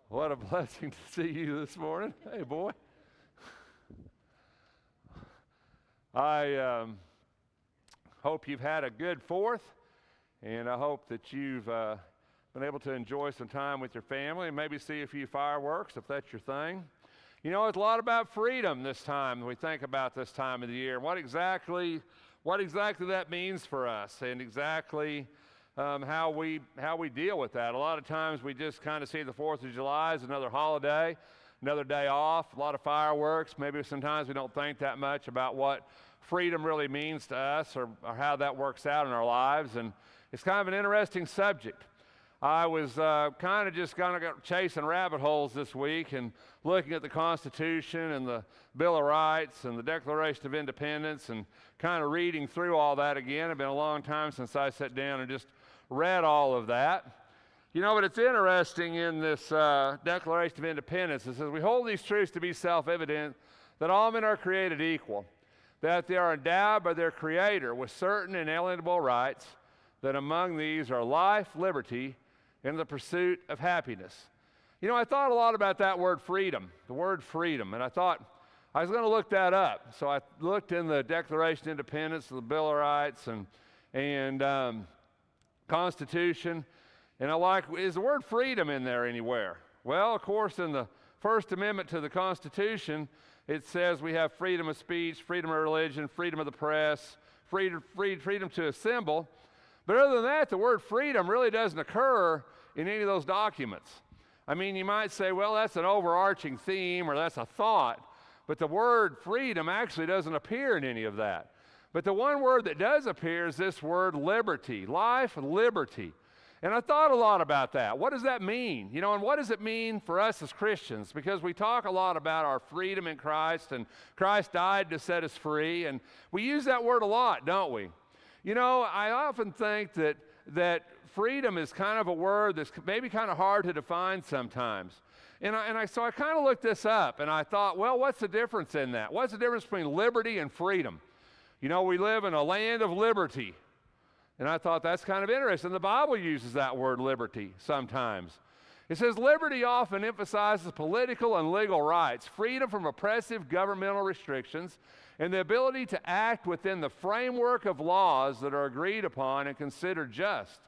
What a blessing to see you this morning. Hey, boy. I hope you've had a good Fourth, and I hope that you've been able to enjoy some time with your family and maybe see a few fireworks if that's your thing. You know, it's a lot about freedom this time when we think about this time of the year. What exactly that means for us, and exactly how we deal with that. A lot of times we just kind of see the 4th of July as another holiday, another day off, a lot of fireworks. Maybe sometimes we don't think that much about what freedom really means to us or how that works out in our lives. And it's kind of an interesting subject. I was kind of chasing rabbit holes this week and looking at the Constitution and the Bill of Rights and the Declaration of Independence and kind of reading through all that again. It's been a long time since I sat down and just read all of that. You know, but it's interesting in this Declaration of Independence. It says, we hold these truths to be self-evident, that all men are created equal, that they are endowed by their Creator with certain inalienable rights, that among these are life, liberty, and the pursuit of happiness. You know, I thought a lot about that word freedom, the word freedom, and I thought I was going to look that up. So I looked in the Declaration of Independence, the Bill of Rights, and Constitution, and is the word freedom in there anywhere? Well, of course, in the First Amendment to the Constitution, it says we have freedom of speech, freedom of religion, freedom of the press, freedom to assemble. But other than that, the word freedom really doesn't occur in any of those documents. I mean, you might say, well, that's an overarching theme or that's a thought, but the word freedom actually doesn't appear in any of that. But the one word that does appear is this word liberty, life, liberty. And I thought a lot about that. What does that mean? You know, and what does it mean for us as Christians? Because we talk a lot about our freedom in Christ, and Christ died to set us free, and we use that word a lot, don't we? You know, I often think that freedom is kind of a word that's maybe kind of hard to define sometimes. So I kind of looked this up, and I thought, well, what's the difference in that? What's the difference between liberty and freedom? You know, we live in a land of liberty. And I thought that's kind of interesting. The Bible uses that word liberty sometimes. It says liberty often emphasizes political and legal rights, freedom from oppressive governmental restrictions, and the ability to act within the framework of laws that are agreed upon and considered just.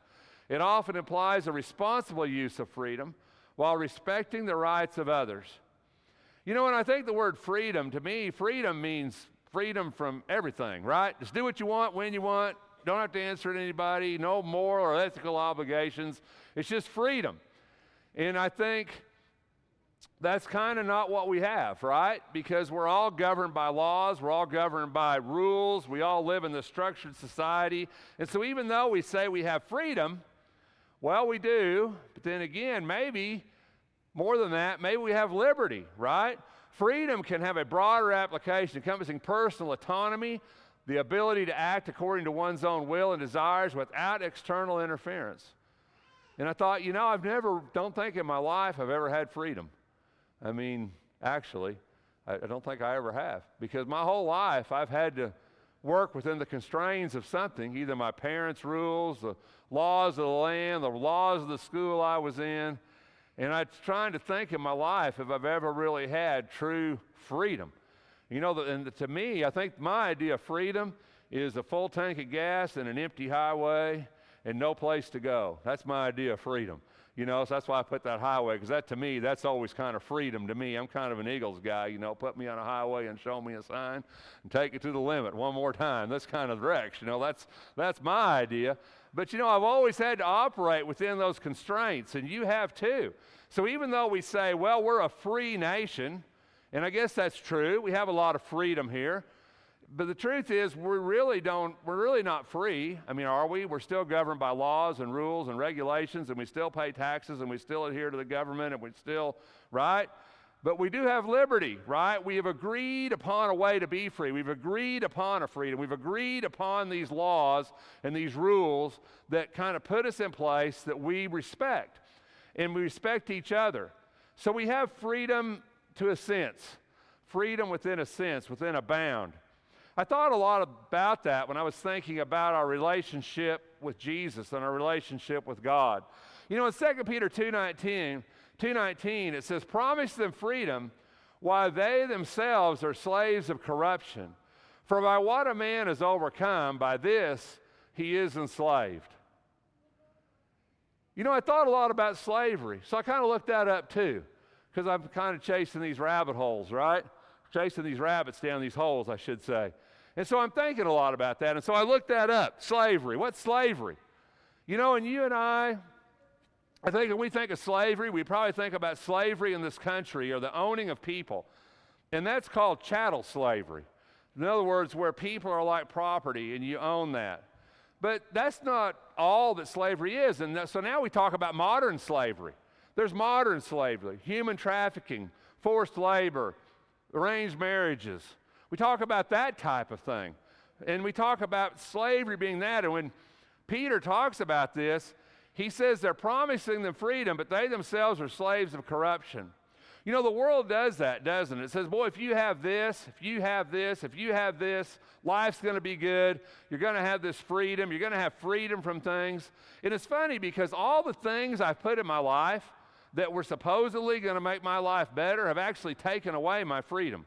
It often implies a responsible use of freedom while respecting the rights of others. You know, and I think the word freedom, to me, freedom means freedom from everything, right? Just do what you want, when you want. Don't have to answer to anybody, no moral or ethical obligations. It's just freedom. And I think that's kind of not what we have, right? Because we're all governed by laws, we're all governed by rules, we all live in this structured society. And so even though we say we have freedom, well, we do, but then again, maybe more than that, maybe we have liberty, right? Freedom can have a broader application encompassing personal autonomy, the ability to act according to one's own will and desires without external interference. And I thought, you know, don't think in my life I've ever had freedom. I mean, actually, I don't think I ever have. Because my whole life I've had to work within the constraints of something, either my parents' rules, the laws of the land, the laws of the school I was in. And I'm trying to think in my life if I've ever really had true freedom. You know, and to me, I think my idea of freedom is a full tank of gas and an empty highway and no place to go. That's my idea of freedom. You know, so that's why I put that highway, because that to me, that's always kind of freedom to me. I'm kind of an Eagles guy, you know, put me on a highway and show me a sign and take it to the limit one more time. That's kind of the direction, you know, that's my idea. But, you know, I've always had to operate within those constraints, and you have too. So even though we say, well, we're a free nation, and I guess that's true, we have a lot of freedom here, but the truth is we're really not free. I mean, are we? We're still governed by laws and rules and regulations, and we still pay taxes, and we still adhere to the government, and we still, right? But we do have liberty, right? We have agreed upon a way to be free. We've agreed upon a freedom. We've agreed upon these laws and these rules that kind of put us in place that we respect, and we respect each other. So we have freedom to a sense, freedom within a sense, within a bound. I thought a lot about that when I was thinking about our relationship with Jesus and our relationship with God. You know, in 2 Peter 2:19, it says, promise them freedom while they themselves are slaves of corruption. For by what a man is overcome, by this he is enslaved. You know, I thought a lot about slavery, so I kind of looked that up too, because I'm kind of chasing these rabbit holes, right? Chasing these rabbits down these holes, I should say. And so I'm thinking a lot about that, and so I looked that up. Slavery. What's slavery? You know, and you and I think when we think of slavery, we probably think about slavery in this country or the owning of people, and that's called chattel slavery. In other words, where people are like property and you own that. But that's not all that slavery is. And so now we talk about modern slavery. There's modern slavery, human trafficking, forced labor, arranged marriages. We talk about that type of thing. And we talk about slavery being that. And when Peter talks about this, he says they're promising them freedom, but they themselves are slaves of corruption. You know, the world does that, doesn't it? It says, boy, if you have this, if you have this, if you have this, life's going to be good. You're going to have this freedom. You're going to have freedom from things. And it's funny because all the things I've put in my life that were supposedly going to make my life better have actually taken away my freedom.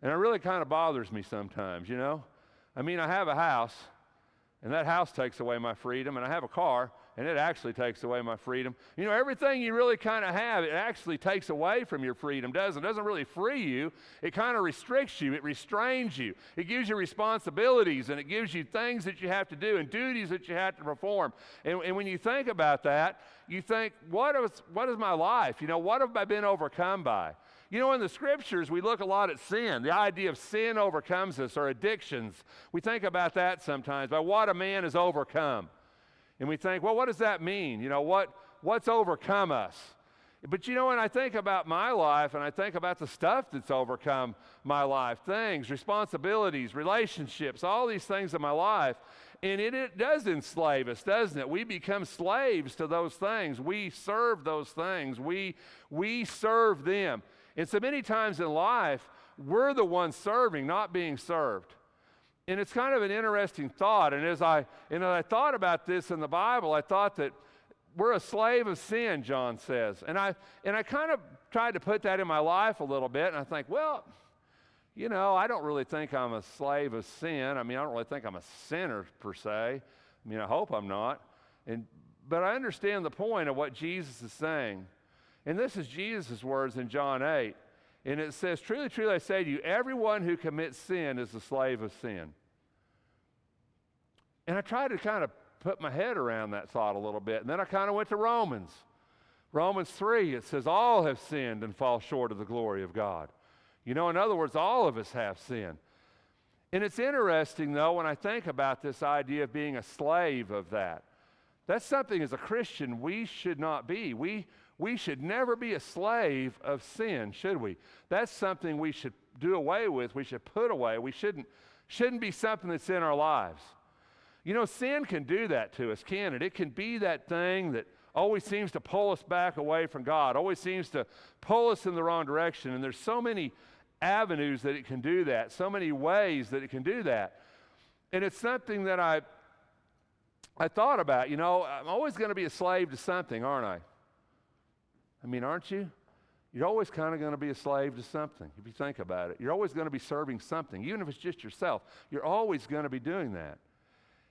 And it really kind of bothers me sometimes, you know? I mean, I have a house, and that house takes away my freedom, and I have a car, and it actually takes away my freedom. You know, everything you really kind of have, it actually takes away from your freedom, doesn't it? It doesn't really free you. It kind of restricts you. It restrains you. It gives you responsibilities, and it gives you things that you have to do and duties that you have to perform. And when you think about that, you think, what is my life? You know, what have I been overcome by? You know, in the scriptures, we look a lot at sin. The idea of sin overcomes us, or addictions. We think about that sometimes, by what a man has overcome. And we think, well, what does that mean? You know, what's overcome us? But you know, when I think about my life and I think about the stuff that's overcome my life, things, responsibilities, relationships, all these things in my life, and it does enslave us, doesn't it? We become slaves to those things. We serve those things. We serve them. And so many times in life, we're the ones serving, not being served. And it's kind of an interesting thought. And as I thought about this in the Bible, I thought that we're a slave of sin, John says. And I kind of tried to put that in my life a little bit. And I think, well, you know, I don't really think I'm a slave of sin. I mean, I don't really think I'm a sinner per se. I mean, I hope I'm not. But I understand the point of what Jesus is saying. And this is Jesus' words in John 8. And it says, truly, truly, I say to you, everyone who commits sin is a slave of sin. And I tried to kind of put my head around that thought a little bit. And then I kind of went to Romans. Romans 3, it says, all have sinned and fall short of the glory of God. You know, in other words, all of us have sinned. And it's interesting, though, when I think about this idea of being a slave of that. That's something as a Christian we should not be. We should never be a slave of sin, should we? That's something we should do away with. We should put away. We shouldn't be something that's in our lives. You know, sin can do that to us, can it? It can be that thing that always seems to pull us back away from God, always seems to pull us in the wrong direction. And there's so many avenues that it can do that, so many ways that it can do that. And it's something that I thought about. You know, I'm always going to be a slave to something, aren't I? I mean, aren't you? You're always kind of going to be a slave to something, if you think about it. You're always going to be serving something, even if it's just yourself. You're always going to be doing that.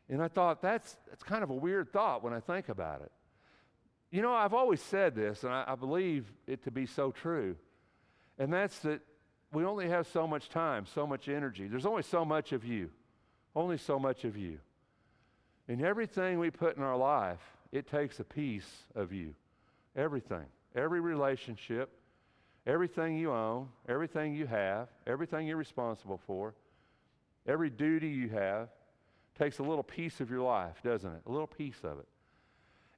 And I thought, that's kind of a weird thought when I think about it. You know, I've always said this, and I believe it to be so true, and that's that we only have so much time, so much energy. There's only so much of you, only so much of you. And everything we put in our life, it takes a piece of you, everything. Every relationship, everything you own, everything you have, everything you're responsible for, every duty you have, takes a little piece of your life, doesn't it? A little piece of it.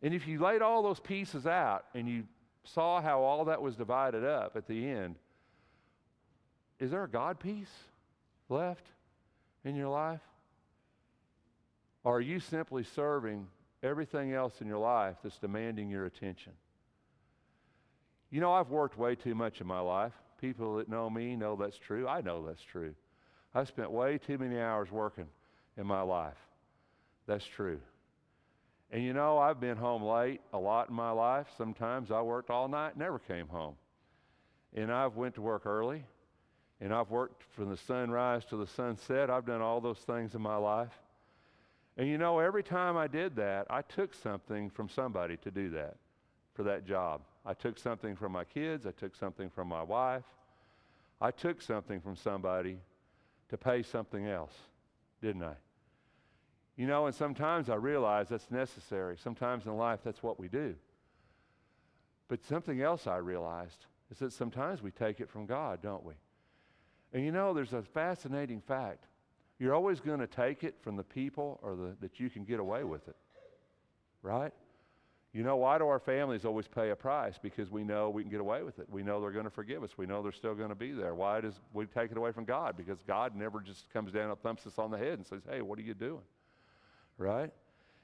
And if you laid all those pieces out and you saw how all that was divided up at the end, is there a God piece left in your life? Or are you simply serving everything else in your life that's demanding your attention? You know, I've worked way too much in my life. People that know me know that's true. I know that's true. I've spent way too many hours working in my life. That's true. And you know, I've been home late a lot in my life. Sometimes I worked all night, never came home. And I've went to work early, and I've worked from the sunrise to the sunset. I've done all those things in my life. And you know, every time I did that, I took something from somebody to do that, for that job. I took something from my kids. I took something from my wife. I took something from somebody to pay something else, didn't I? You know, and sometimes I realize that's necessary. Sometimes in life, that's what we do. But something else I realized is that sometimes we take it from God, don't we? And you know, there's a fascinating fact. You're always going to take it from the people that you can get away with it, right? You know, why do our families always pay a price? Because we know we can get away with it. We know they're going to forgive us. We know they're still going to be there. Why does we take it away from God? Because God never just comes down and thumps us on the head and says, hey, what are you doing? Right?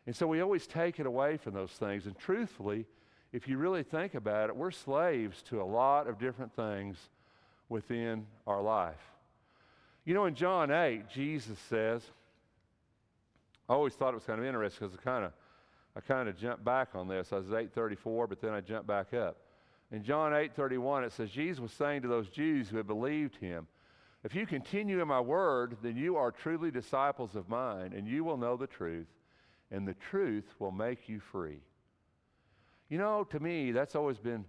And so we always take it away from those things. And truthfully, if you really think about it, we're slaves to a lot of different things within our life. You know, in John 8, Jesus says, I always thought it was kind of interesting because I kind of jumped back on this. I was at 8:34, but then I jumped back up. In John 8:31, it says, Jesus was saying to those Jews who had believed him, if you continue in my word, then you are truly disciples of mine, and you will know the truth, and the truth will make you free. You know, to me, that's always been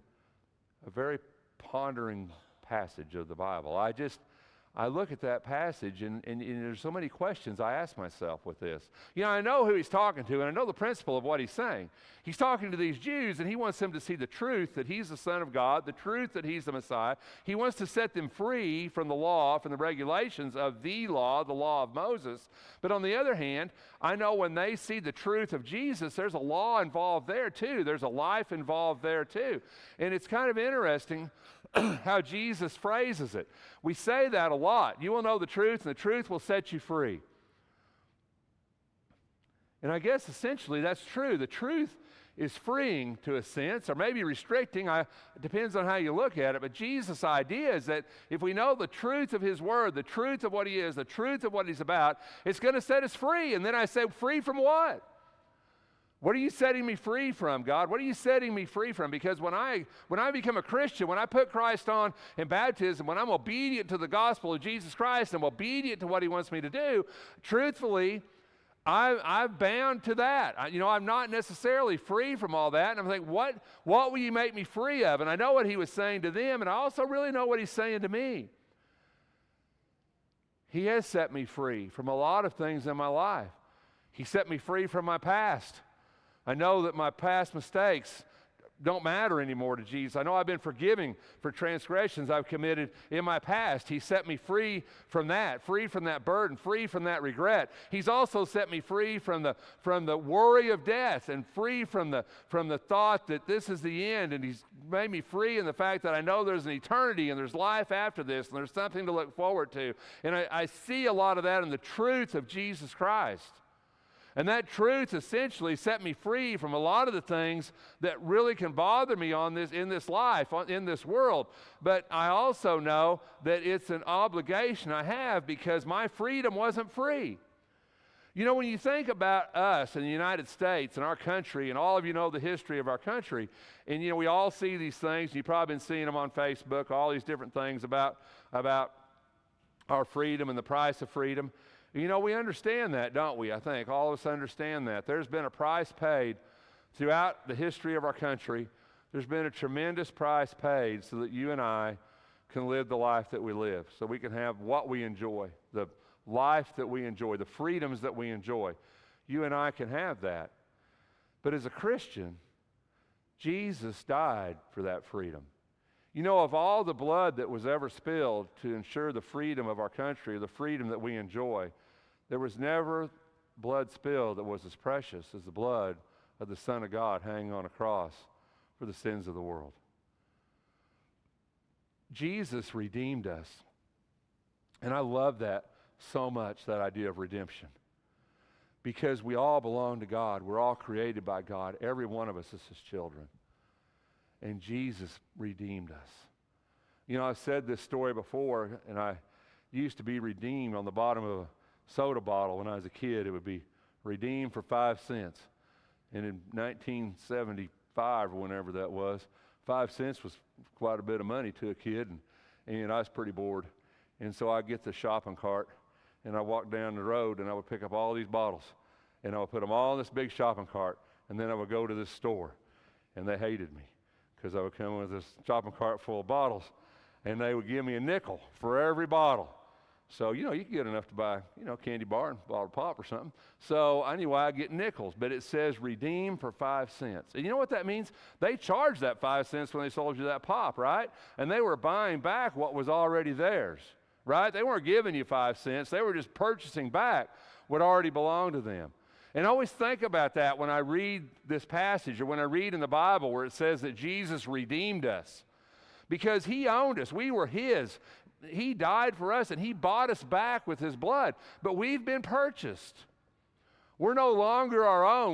a very pondering passage of the Bible. I look at that passage, and there's so many questions I ask myself with this. You know, I know who he's talking to, and I know the principle of what he's saying. He's talking to these Jews, and he wants them to see the truth that he's the Son of God, the truth that he's the Messiah. He wants to set them free from the law, from the regulations of the law of Moses. But on the other hand, I know when they see the truth of Jesus, there's a law involved there too. There's a life involved there too. And it's kind of interesting how Jesus phrases it. We say that a lot. You will know the truth, and the truth will set you free. And I guess essentially that's true. The truth is freeing to a sense, or maybe restricting. It depends on how you look at it. But Jesus' idea is that if we know the truth of his word, the truth of what he is, the truth of what he's about, it's going to set us free. And then I say, free from what? What are you setting me free from, God? What are you setting me free from? Because when I become a Christian, when I put Christ on in baptism, when I'm obedient to the gospel of Jesus Christ and obedient to what he wants me to do, truthfully, I'm bound to that. I'm not necessarily free from all that. And I'm thinking, what will you make me free of? And I know what he was saying to them, and I also really know what he's saying to me. He has set me free from a lot of things in my life. He set me free from my past. I know that my past mistakes don't matter anymore to Jesus. I know I've been forgiving for transgressions I've committed in my past. He set me free from that burden, free from that regret. He's also set me free from the worry of death, and free from the thought that this is the end. And he's made me free in the fact that I know there's an eternity and there's life after this, and there's something to look forward to. And I see a lot of that in the truth of Jesus Christ. And that truth essentially set me free from a lot of the things that really can bother me in this life, in this world. But I also know that it's an obligation I have because my freedom wasn't free. You know, when you think about us in the United States and our country, and all of you know the history of our country, and you know, we all see these things, and you've probably been seeing them on Facebook, all these different things about our freedom and the price of freedom. You know, we understand that, don't we? I think all of us understand that. There's been a price paid throughout the history of our country. There's been a tremendous price paid so that you and I can live the life that we live, so we can have what we enjoy, the life that we enjoy, the freedoms that we enjoy. You and I can have that. But as a Christian, Jesus died for that freedom. You know, of all the blood that was ever spilled to ensure the freedom of our country, the freedom that we enjoy, there was never blood spilled that was as precious as the blood of the Son of God hanging on a cross for the sins of the world. Jesus redeemed us. And I love that so much, that idea of redemption. Because we all belong to God. We're all created by God. Every one of us is his children. And Jesus redeemed us. You know, I've said this story before, and I used to be redeemed on the bottom of a soda bottle when I was a kid. It would be redeemed for 5 cents. And in 1975, or whenever that was, 5 cents was quite a bit of money to a kid, and I was pretty bored. And so I get the shopping cart, and I walk down the road, and I would pick up all these bottles, and I would put them all in this big shopping cart, and then I would go to this store, and they hated me because I would come with this shopping cart full of bottles, and they would give me a nickel for every bottle. So, you could get enough to buy, candy bar and a bottle of pop or something. So anyway, I get nickels, but it says redeem for 5 cents. And you know what that means? They charged that 5 cents when they sold you that pop, right? And they were buying back what was already theirs, right? They weren't giving you 5 cents. They were just purchasing back what already belonged to them. And I always think about that when I read this passage or when I read in the Bible where it says that Jesus redeemed us. Because he owned us. We were his. He died for us, and he bought us back with his blood. But we've been purchased. We're no longer our own.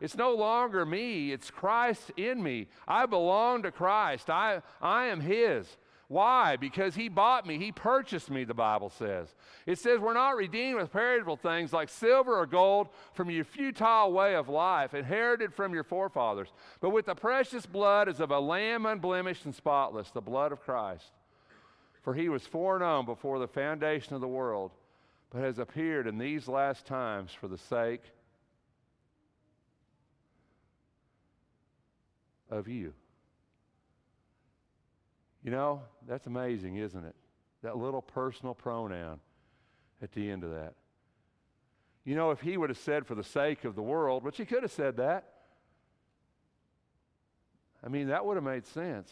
It's no longer me. It's Christ in me. I belong to Christ. I am his. Why? Because he bought me. He purchased me, the Bible says. It says we're not redeemed with perishable things like silver or gold from your futile way of life, inherited from your forefathers, but with the precious blood as of a lamb unblemished and spotless, the blood of Christ. For he was foreknown before the foundation of the world, but has appeared in these last times for the sake of you. That's amazing, isn't it? That little personal pronoun at the end of that. If he would have said for the sake of the world, which he could have said that, that would have made sense.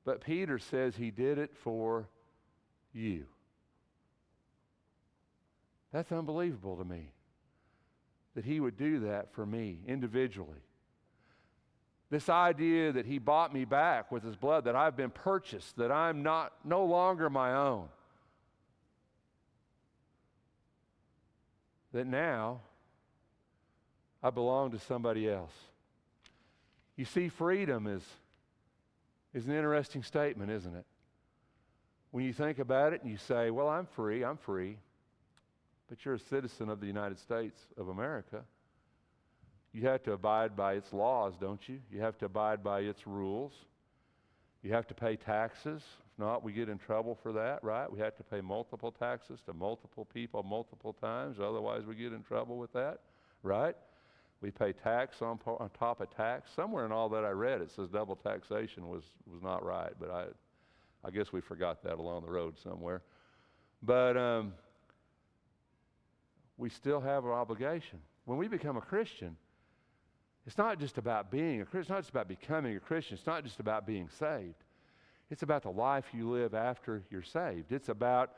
But Peter says he did it for you. That's unbelievable to me, that he would do that for me individually. This idea that he bought me back with his blood, that I've been purchased, that I'm no longer my own. That now I belong to somebody else. You see, freedom is an interesting statement, isn't it? When you think about it and you say, well, I'm free, but you're a citizen of the United States of America. You have to abide by its laws, don't you? You have to abide by its rules. You have to pay taxes. If not, we get in trouble for that, right? We have to pay multiple taxes to multiple people multiple times. Otherwise, we get in trouble with that, right? We pay tax on top of tax. Somewhere in all that I read, it says double taxation was not right, but I guess we forgot that along the road somewhere. But we still have an obligation. When we become a Christian, it's not just about being a Christian. It's not just about becoming a Christian. It's not just about being saved. It's about the life you live after you're saved. It's about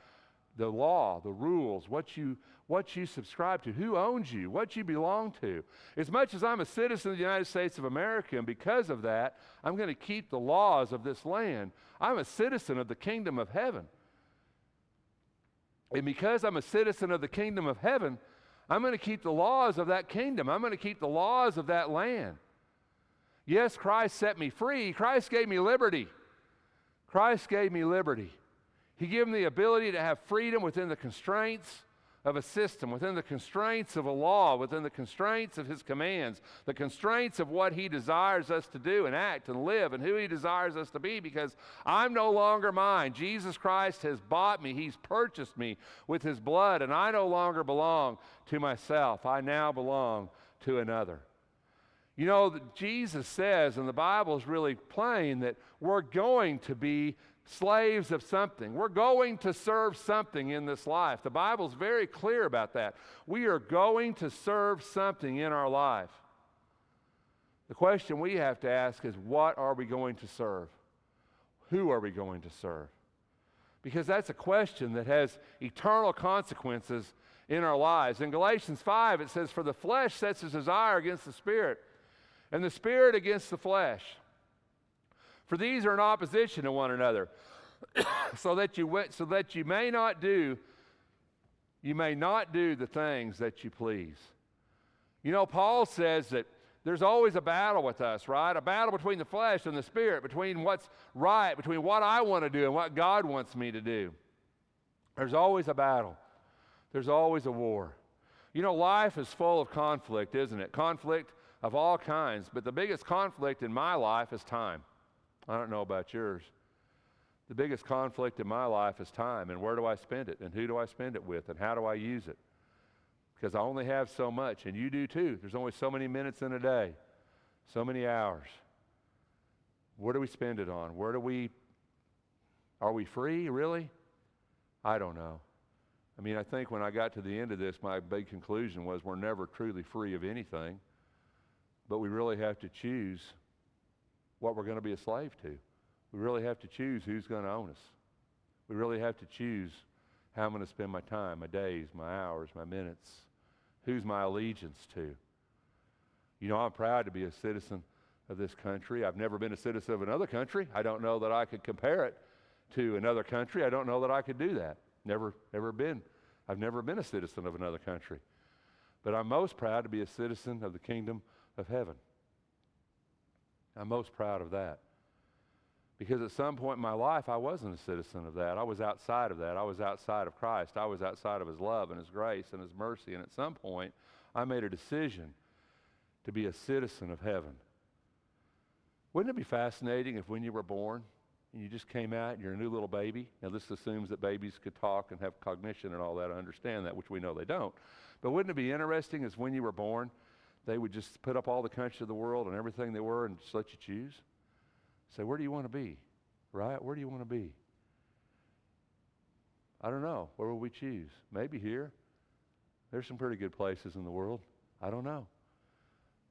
the law, the rules, what you subscribe to, who owns you, what you belong to. As much as I'm a citizen of the United States of America, and because of that, I'm going to keep the laws of this land. I'm a citizen of the kingdom of heaven. And because I'm a citizen of the kingdom of heaven, I'm going to keep the laws of that kingdom. I'm going to keep the laws of that land. Yes, Christ set me free. Christ gave me liberty. Christ gave me liberty. He gave me the ability to have freedom within the constraints of a system, within the constraints of a law, within the constraints of his commands, the constraints of what he desires us to do and act and live and who he desires us to be, because I'm no longer mine. Jesus Christ has bought me. He's purchased me with his blood, and I no longer belong to myself. I now belong to another. Jesus says, and the Bible is really plain, that we're going to be slaves of something. We're going to serve something in this life. The Bible's very clear about that. We are going to serve something in our life. The question we have to ask is, what are we going to serve? Who are we going to serve? Because that's a question that has eternal consequences in our lives. In Galatians 5, it says, for the flesh sets its desire against the Spirit, and the Spirit against the flesh. For these are in opposition to one another, so that you may not do the things that you please. Paul says that there's always a battle with us, right? A battle between the flesh and the Spirit, between what's right, between what I want to do and what God wants me to do. There's always a battle. There's always a war. You know, life is full of conflict, isn't it? Conflict of all kinds. But the biggest conflict in my life is time. I don't know about yours. The biggest conflict in my life is time. And where do I spend it? And who do I spend it with? And how do I use it? Because I only have so much. And you do too. There's only so many minutes in a day. So many hours. Where do we spend it on? Are we free, really? I don't know. I mean, I think when I got to the end of this, my big conclusion was we're never truly free of anything, but we really have to choose what we're going to be a slave to. We really have to choose who's going to own us. We really have to choose how I'm going to spend my time, my days, my hours, my minutes, who's my allegiance to. You know, I'm proud to be a citizen of this country. I've never been a citizen of another country. I don't know that I could compare it to another country. I don't know that I could do that. I've never been a citizen of another country. But I'm most proud to be a citizen of the kingdom of heaven. I'm most proud of that. Because at some point in my life, I wasn't a citizen of that. I was outside of that. I was outside of Christ. I was outside of His love and His grace and His mercy. And at some point, I made a decision to be a citizen of heaven. Wouldn't it be fascinating if when you were born, and you just came out and you're a new little baby? Now this assumes that babies could talk and have cognition and all that. I understand that, which we know they don't. But wouldn't it be interesting as when you were born, they would just put up all the countries of the world and everything they were and just let you choose? Say, where do you want to be? Right? Where do you want to be? I don't know. Where will we choose? Maybe here. There's some pretty good places in the world. I don't know.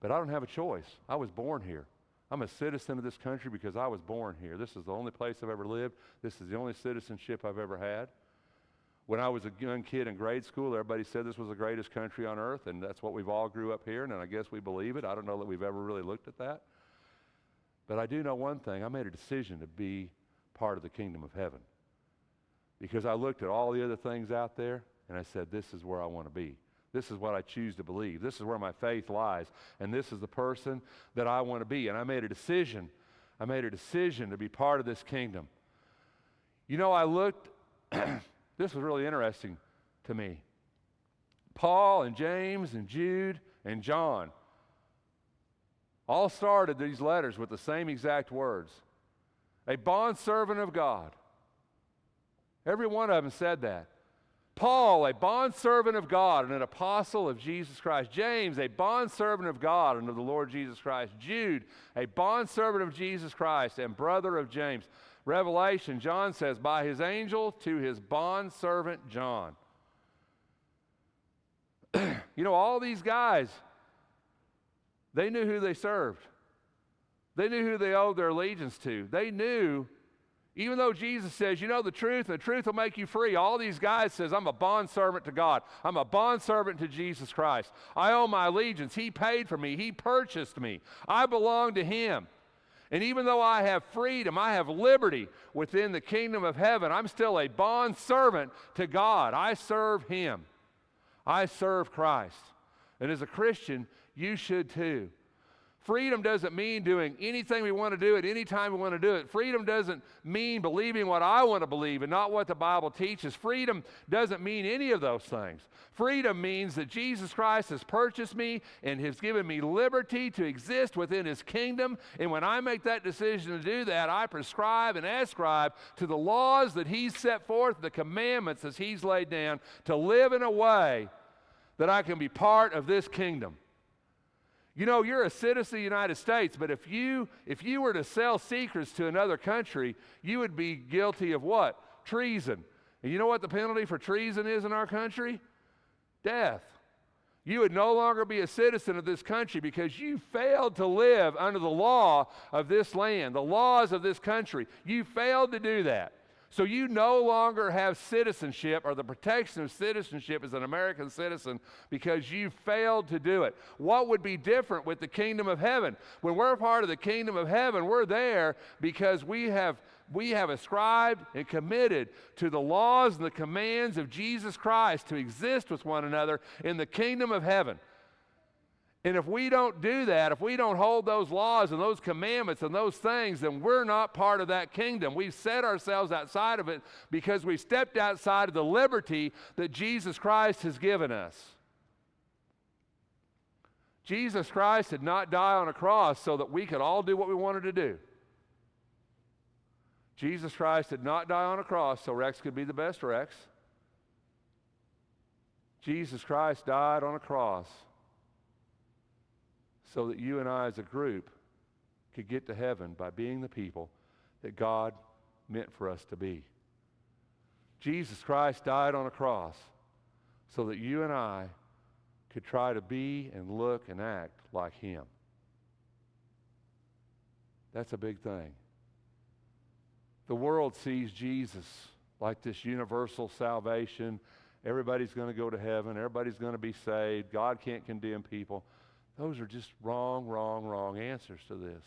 But I don't have a choice. I was born here. I'm a citizen of this country because I was born here. This is the only place I've ever lived. This is the only citizenship I've ever had. When I was a young kid in grade school, everybody said this was the greatest country on earth, and that's what we've all grew up here, and I guess we believe it. I don't know that we've ever really looked at that. But I do know one thing. I made a decision to be part of the kingdom of heaven because I looked at all the other things out there, and I said, this is where I want to be. This is what I choose to believe. This is where my faith lies. And this is the person that I want to be. And I made a decision. I made a decision to be part of this kingdom. You know, I looked, this was really interesting to me. Paul and James and Jude and John all started these letters with the same exact words. A bondservant of God. Every one of them said that. Paul, a bondservant of God and an apostle of Jesus Christ. James, a bondservant of God and of the Lord Jesus Christ. Jude, a bondservant of Jesus Christ and brother of James. Revelation, John says, by his angel to his bondservant John. You know, all these guys, they knew who they served. They knew who they owed their allegiance to. They knew. Even though Jesus says, you know the truth, and the truth will make you free, all these guys says, I'm a bondservant to God. I'm a bondservant to Jesus Christ. I owe my allegiance. He paid for me. He purchased me. I belong to Him. And even though I have freedom, I have liberty within the kingdom of heaven, I'm still a bondservant to God. I serve Him. I serve Christ. And as a Christian, you should too. Freedom doesn't mean doing anything we want to do at any time we want to do it. Freedom doesn't mean believing what I want to believe and not what the Bible teaches. Freedom doesn't mean any of those things. Freedom means that Jesus Christ has purchased me and has given me liberty to exist within His kingdom. And when I make that decision to do that, I prescribe and ascribe to the laws that He's set forth, the commandments as He's laid down, to live in a way that I can be part of this kingdom. You know, you're a citizen of the United States, but if you were to sell secrets to another country, you would be guilty of what? Treason. And you know what the penalty for treason is in our country? Death. You would no longer be a citizen of this country because you failed to live under the law of this land, the laws of this country. You failed to do that. So you no longer have citizenship or the protection of citizenship as an American citizen because you failed to do it. What would be different with the kingdom of heaven? When we're part of the kingdom of heaven, we're there because we have ascribed and committed to the laws and the commands of Jesus Christ to exist with one another in the kingdom of heaven. And if we don't do that, if we don't hold those laws and those commandments and those things, then we're not part of that kingdom. We've set ourselves outside of it because we stepped outside of the liberty that Jesus Christ has given us. Jesus Christ did not die on a cross so that we could all do what we wanted to do. Jesus Christ did not die on a cross so Rex could be the best Rex. Jesus Christ died on a cross so that you and I as a group could get to heaven by being the people that God meant for us to be. Jesus Christ died on a cross so that you and I could try to be and look and act like Him. That's a big thing. The world sees Jesus like this universal salvation. Everybody's going to go to heaven. Everybody's going to be saved. God can't condemn people. Those are just wrong answers to this.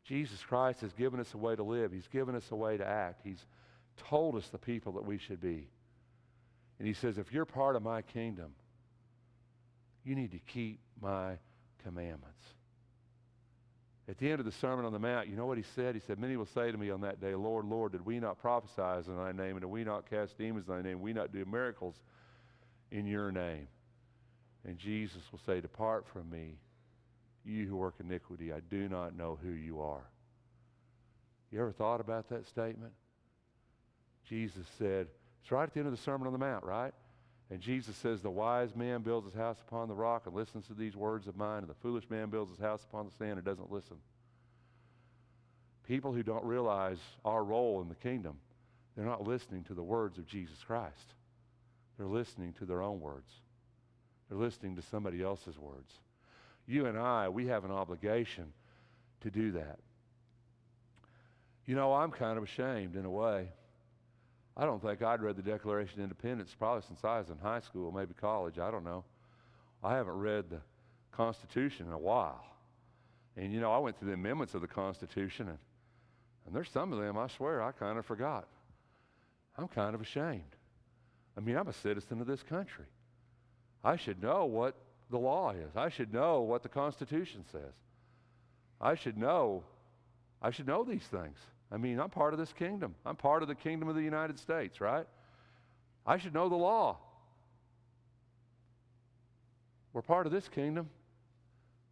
Jesus Christ has given us a way to live. He's given us a way to act. He's told us the people that we should be. And He says, if you're part of my kingdom, you need to keep my commandments. At the end of the Sermon on the Mount, you know what He said? He said, many will say to me on that day, Lord, Lord, did we not prophesy in thy name, and did we not cast demons in thy name, we not do miracles in your name? And Jesus will say, depart from me, you who work iniquity, I do not know who you are. You ever thought about that statement? Jesus said, it's right at the end of the Sermon on the Mount, right? And Jesus says, the wise man builds his house upon the rock and listens to these words of mine, and the foolish man builds his house upon the sand and doesn't listen. People who don't realize our role in the kingdom, they're not listening to the words of Jesus Christ. They're listening to their own words. They're listening to somebody else's words. You and I, we have an obligation to do that. You know, I'm kind of ashamed in a way. I don't think I'd read the Declaration of Independence probably since I was in high school, maybe college, I don't know. I haven't read the Constitution in a while. And you know, I went through the amendments of the Constitution, and there's some of them, I swear, I kind of forgot. I'm kind of ashamed. I mean, I'm a citizen of this country. I should know what the law is. I should know what the Constitution says. I should know these things. I mean, I'm part of this kingdom. I'm part of the kingdom of the United States, right? I should know the law. We're part of this kingdom,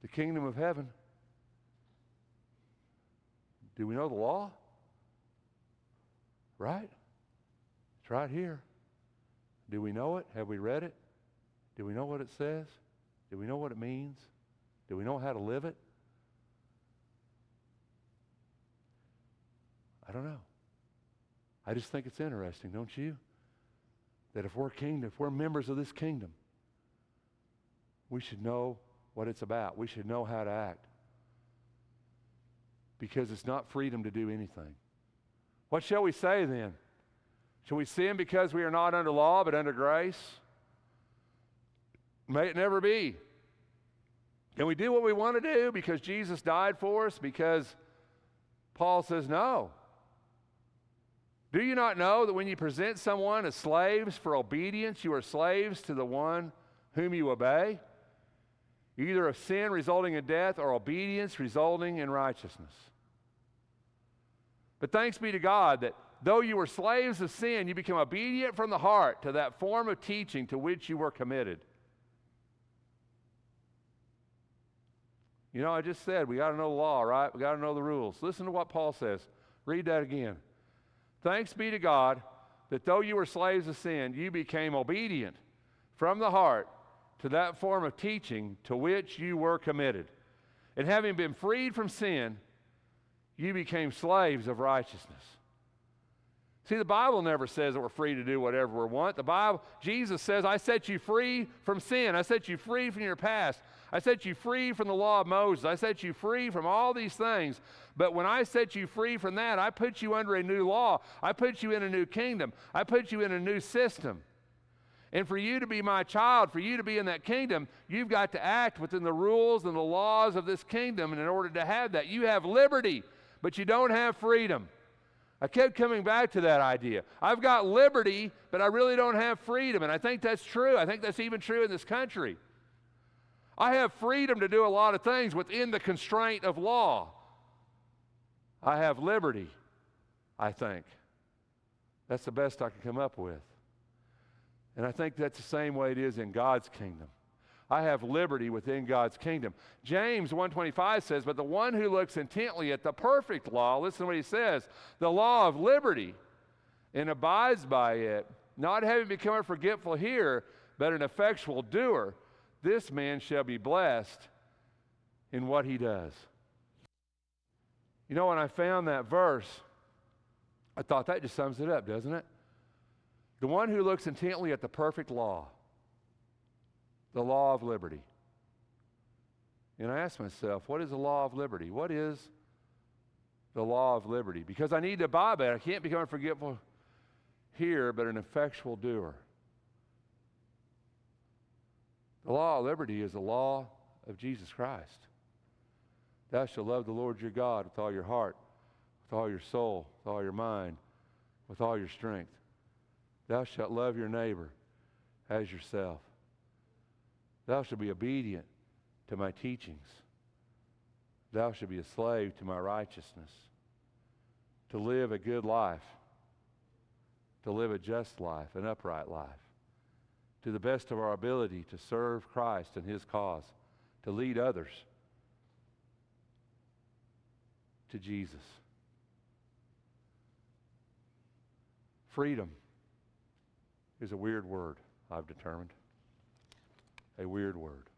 the kingdom of heaven. Do we know the law? Right? It's right here. Do we know it? Have we read it? Do we know what it says? Do we know what it means? Do we know how to live it? I don't know. I just think it's interesting, don't you? That if we're members of this kingdom, we should know what it's about. We should know how to act. Because it's not freedom to do anything. What shall we say then? Shall we sin because we are not under law but under grace? May it never be. Can we do what we want to do because Jesus died for us? Because Paul says no. Do you not know that when you present someone as slaves for obedience, you are slaves to the one whom you obey? Either of sin resulting in death or obedience resulting in righteousness. But thanks be to God that though you were slaves of sin, you became obedient from the heart to that form of teaching to which you were committed. You know, I just said we got to know the law, right? We got to know the rules. Listen to what Paul says. Read that again. Thanks be to God that though you were slaves of sin, you became obedient from the heart to that form of teaching to which you were committed. And having been freed from sin, you became slaves of righteousness. See, the Bible never says that we're free to do whatever we want. Jesus says, I set you free from sin. I set you free from your past. I set you free from the law of Moses. I set you free from all these things. But when I set you free from that, I put you under a new law. I put you in a new kingdom. I put you in a new system. And for you to be my child, for you to be in that kingdom, you've got to act within the rules and the laws of this kingdom. And in order to have that, you have liberty, but you don't have freedom. I kept coming back to that idea. I've got liberty, but I really don't have freedom. And I think that's true. I think that's even true in this country. I have freedom to do a lot of things within the constraint of law. I have liberty, I think. That's the best I can come up with. And I think that's the same way it is in God's kingdom. I have liberty within God's kingdom. James 1:25 says, but the one who looks intently at the perfect law, listen to what he says, the law of liberty, and abides by it, not having become a forgetful hearer, but an effectual doer, this man shall be blessed in what he does. You know, when I found that verse, I thought that just sums it up, doesn't it? The one who looks intently at the perfect law, the law of liberty. And I asked myself, what is the law of liberty? What is the law of liberty? Because I need to abide by it. I can't become a forgetful hearer, but an effectual doer. The law of liberty is the law of Jesus Christ. Thou shalt love the Lord your God with all your heart, with all your soul, with all your mind, with all your strength. Thou shalt love your neighbor as yourself. Thou shalt be obedient to my teachings. Thou shalt be a slave to my righteousness. To live a good life, to live a just life, an upright life, to the best of our ability to serve Christ and his cause, to lead others to Jesus. Freedom is a weird word, I've determined. A weird word.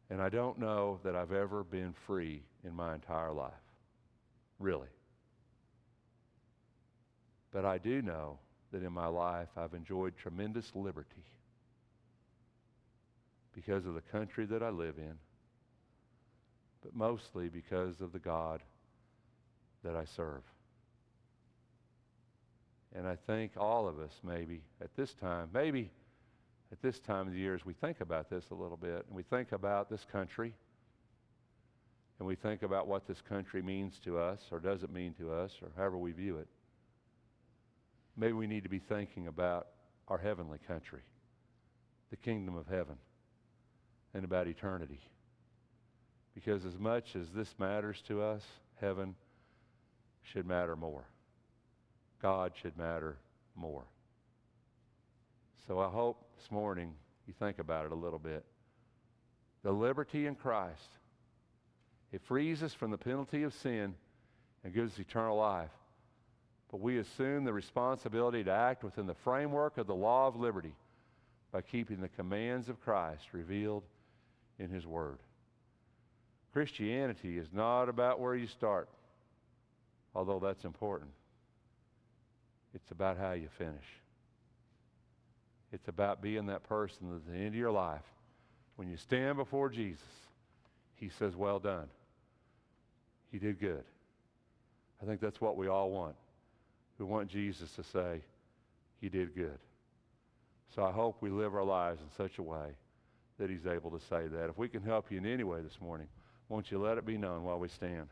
And I don't know that I've ever been free in my entire life. Really. But I do know that in my life I've enjoyed tremendous liberty because of the country that I live in, but mostly because of the God that I serve. And I think all of us maybe at this time of the year, as we think about this a little bit, and we think about this country, and we think about what this country means to us, or doesn't mean to us, or however we view it, maybe we need to be thinking about our heavenly country, the kingdom of heaven, and about eternity. Because as much as this matters to us, heaven should matter more. God should matter more. So I hope this morning you think about it a little bit. The liberty in Christ, it frees us from the penalty of sin and gives us eternal life. But we assume the responsibility to act within the framework of the law of liberty by keeping the commands of Christ revealed in his word. Christianity is not about where you start, although that's important. It's about how you finish. It's about being that person that at the end of your life, when you stand before Jesus, he says, well done. You did good. I think that's what we all want. We want Jesus to say, you did good. So I hope we live our lives in such a way that he's able to say that. If we can help you in any way this morning, won't you let it be known while we stand?